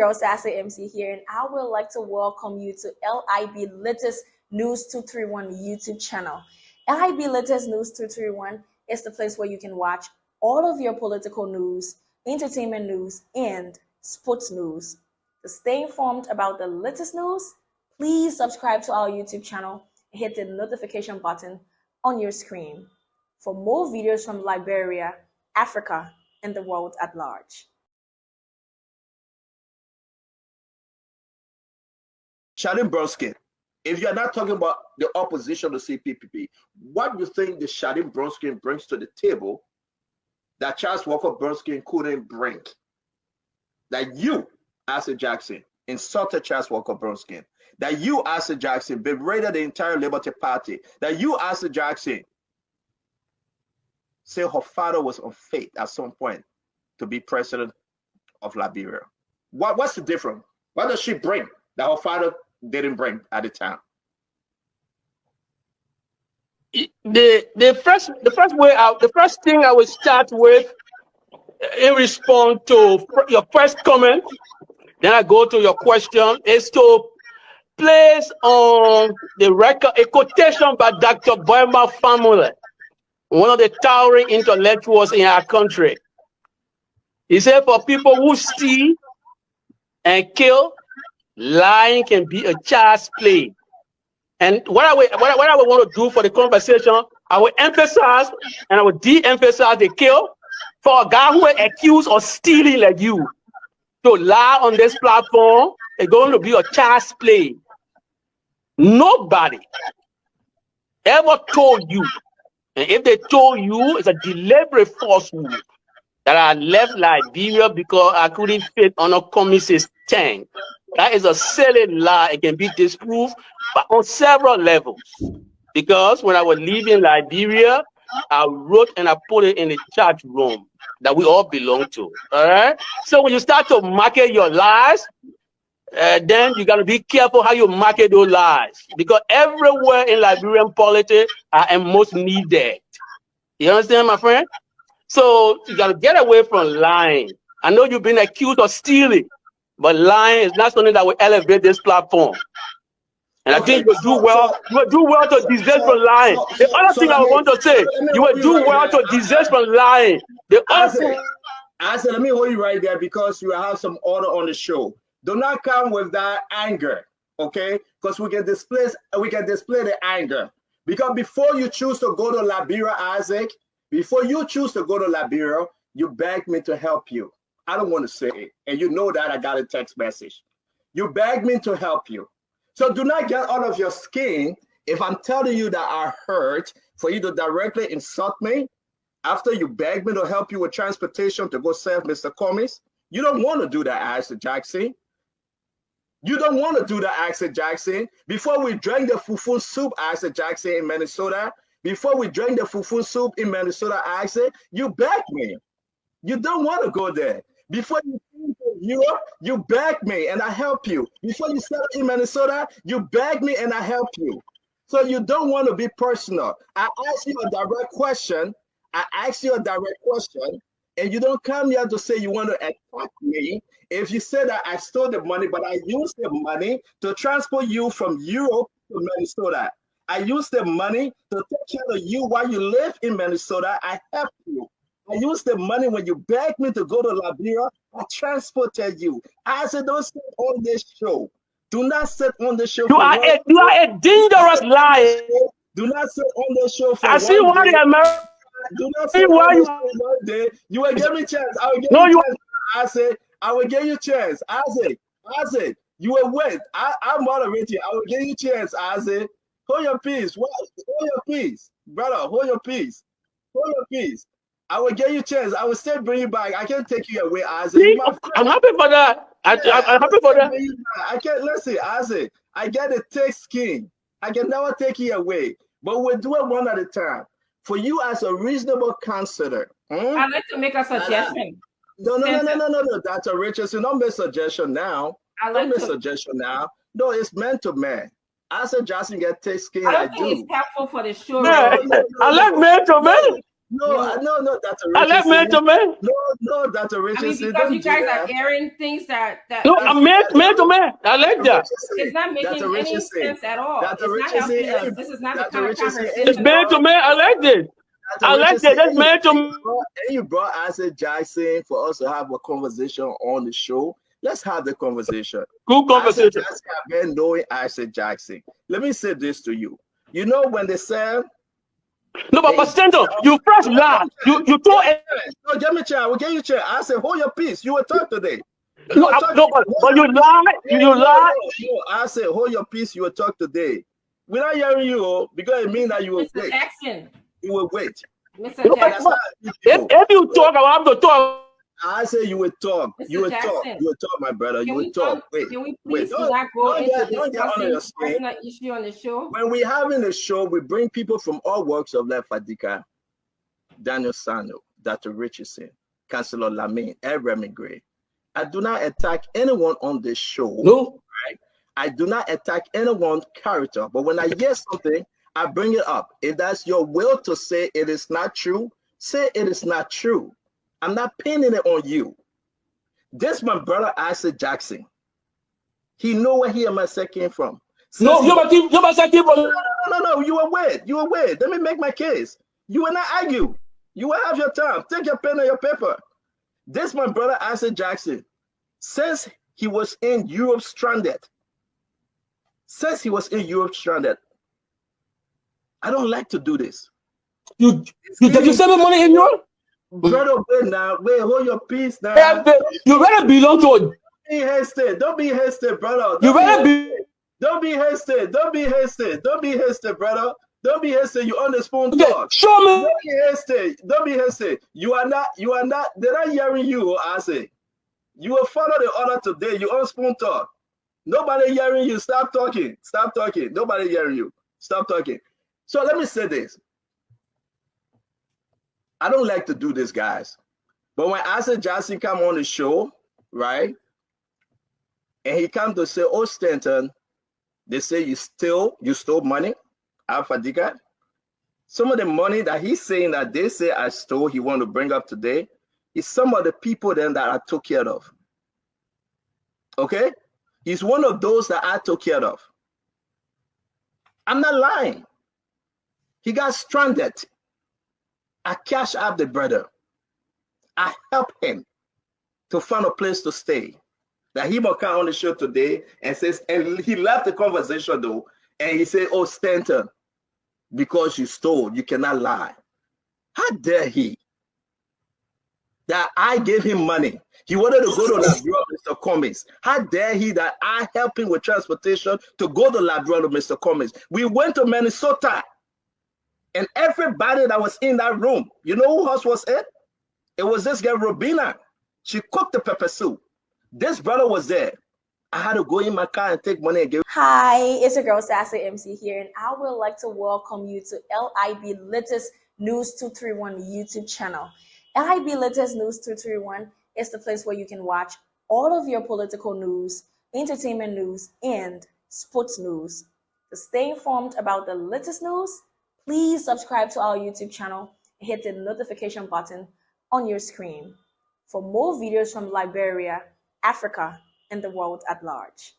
girl Sassy MC here, and I would like to welcome you to LIB Latest News 231 YouTube channel. LIB Latest News 231 is the place where you can watch all of your political news, entertainment news, and sports news. To stay informed about the latest news, please subscribe to our YouTube channel and hit the notification button on your screen for more videos from Liberia, Africa, and the world at large. Sharon Bronsky, if you're not talking about the opposition to CPPP, what do you think the Sharon Bronsky brings to the table that Charles Walker Bronsky couldn't bring? That you, ISSAC Jackson, insulted Charles Walker Bronsky. That you, ISSAC Jackson, berated the entire Liberty Party. That you, ISSAC Jackson, say her father was unfit at some point to be president of Liberia. What's the difference? What does she bring that her father didn't bring at the time? The first thing I will start with in response to your first comment, then I go to your question, is to place on the record a quotation by Dr. Boima Famule, one of the towering intellectuals in our country. He said, for people who steal and kill, lying can be a child's play. And what I would want to do for the conversation, I will emphasize and I will de-emphasize the kill. For a guy who is accused of stealing like you, to lie on this platform is going to be a child's play. Nobody ever told you, and if they told you, it's a deliberate falsehood, that I left Liberia because I couldn't fit on a communist tank. That is a silly lie. It can be disproved but on several levels. Because when I was leaving Liberia, I wrote and I put it in the chat room that we all belong to. All right. So when you start to market your lies, then you got to be careful how you market those lies. Because everywhere in Liberian politics, I am most needed. You understand, my friend? So you got to get away from lying. I know you've been accused of stealing, but lying is not something that will elevate this platform. And I think you will do well. You will do well to desist from lying. The other thing I want to say, you will do well to desist from lying. I said, let me hold you right there because you have some order on the show. Do not come with that anger, okay? Because we can display the anger. Because before you choose to go to Liberia, ISSAC, before you choose to go to Liberia, you begged me to help you. I don't want to say it, and you know that I got a text message. You begged me to help you. So do not get out of your skin if I'm telling you that I hurt for you to directly insult me after you begged me to help you with transportation to go serve Mr. Commies. You don't want to do that, ISSAC Jackson. You don't want to do that, ISSAC Jackson. Before we drank the fufu soup, ISSAC Jackson, in Minnesota, before we drank the fufu soup in Minnesota, ISSAC, you begged me. You don't want to go there. Before you came to Europe, you begged me and I helped you. Before you settled in Minnesota, you begged me and I helped you. So you don't want to be personal. I asked you a direct question. And you don't come here to say you want to attack me. If you say that I stole the money, but I used the money to transport you from Europe to Minnesota. I used the money to take care of you while you live in Minnesota. I helped you. I used the money when you begged me to go to Liberia. I transported you. I said, don't sit on this show. Do not sit on the show. You are a dangerous liar. Do not sit on the show for I see why the American. Do not sit on the show one day. You will give me a chance. I will give you a chance. I said, I will give you a chance. I said, you will wait. I'm moderating. I will give you a chance. I said, hold your peace. Hold your peace. Brother, hold your peace. Hold your peace. I will give you a chance. I will still bring you back. I can't take you away, Isaac. I'm happy for that. I'm happy for that. I can't listen, Isaac. I get a thick skin. I can never take you away. But we'll do it one at a time. For you as a reasonable counselor. I'd like to make a suggestion. No, Dr. Richardson. Don't make a suggestion now. Don't make a suggestion now. No, it's man to man. ISSAC Jackson get thick skin. I don't think it's helpful for the show. I like man to man. No, Dr. I like man Richardson. to man. No, Dr. I mean, Richardson. because Don't you do guys that. are airing things that No, is, I'm man to man. I like Dr. that. Richardson. it's not making Dr. any Richardson. sense at all. Dr. It's not Richardson. helping us. This is not the Dr. kind of Richardson. It's conversation. man to man. I like it. I like that. That's man to man. And you brought Isaac Jackson for us to have a conversation on the show. Let's have the conversation. Good conversation. Isaac Jackson, I've been knowing Isaac Jackson. Let me say this to you. You know when they say No, but Stanton, you first lie. You told it. no, get me chair. We'll get you chair. I said, hold your peace. You will talk today. No, but you lie. You lie. No, I said, hold your peace. You will talk today. We're not hearing you because it means that you will Mr. wait. Jackson. You will wait. Mr. No, Jackson. if you talk, I have to talk. I say you will talk. Mr. You will Jackson, talk. You will talk, my brother. You will talk. Wait. Can we Wait. please do not go into don't get under your discussing skin. personal issue on the show? When we having a show, we bring people from all walks of life. Fadika, Daniel Sano, Dr. Richardson, Councillor Lamine, Remy Gray. I do not attack anyone on this show. No. Right? I do not attack anyone's character. But when I hear something, I bring it up. If that's your will to say it is not true, say it is not true. I'm not pinning it on you. This my brother Isaac Jackson. He know where he and myself came from. No, you must keep on. No, you are weird. You are weird. Let me make my case. You will not argue. You will have your time. Take your pen and your paper. This my brother Isaac Jackson. Since he was in Europe stranded. Since he was in Europe stranded. I don't like to do this. You send me money in Europe? Brother, wait now. Wait, hold your peace now. You better belong to it. Be hasty. Don't be hasty, brother. You better be. Don't be hasty. Don't be hasty. Don't be hasty, brother. Don't be hasty. You on the spoon Okay, talk. show me. Don't be hasty. Don't be hasty. You are not. They're not hearing you, I say. You will follow the order today. You on spoon talk. Nobody hearing you. Stop talking. Stop talking. Nobody hearing you. Stop talking. So let me say this. I don't like to do this, guys. But when Isaac Jackson come on the show, right? And he come to say, oh, Stanton, they say you stole money, Alpha. Some of the money that he's saying that they say I stole, he want to bring up today, is some of the people then that I took care of. Okay? He's one of those that I took care of. I'm not lying. He got stranded. I cash out the brother. I help him to find a place to stay. That he will come on the show today and says, and he left the conversation though, and he said, oh, Stanton, because you stole, you cannot lie. How dare he? That I gave him money. He wanted to go to Liberia, Mr. Cummings. How dare he that I helped him with transportation to go to Liberia, Mr. Cummings. We went to Minnesota. And everybody that was in that room, you know who else was it? It was this girl, Robina. She cooked the pepper soup. This brother was there. I had to go in my car and take money and give. Hi, it's your girl Sassy MC here, and I would like to welcome you to LIB Latest News 231 YouTube channel. LIB Latest News 231 is the place where you can watch all of your political news, entertainment news, and sports news. To stay informed about the latest news, please subscribe to our YouTube channel and hit the notification button on your screen for more videos from Liberia, Africa, and the world at large.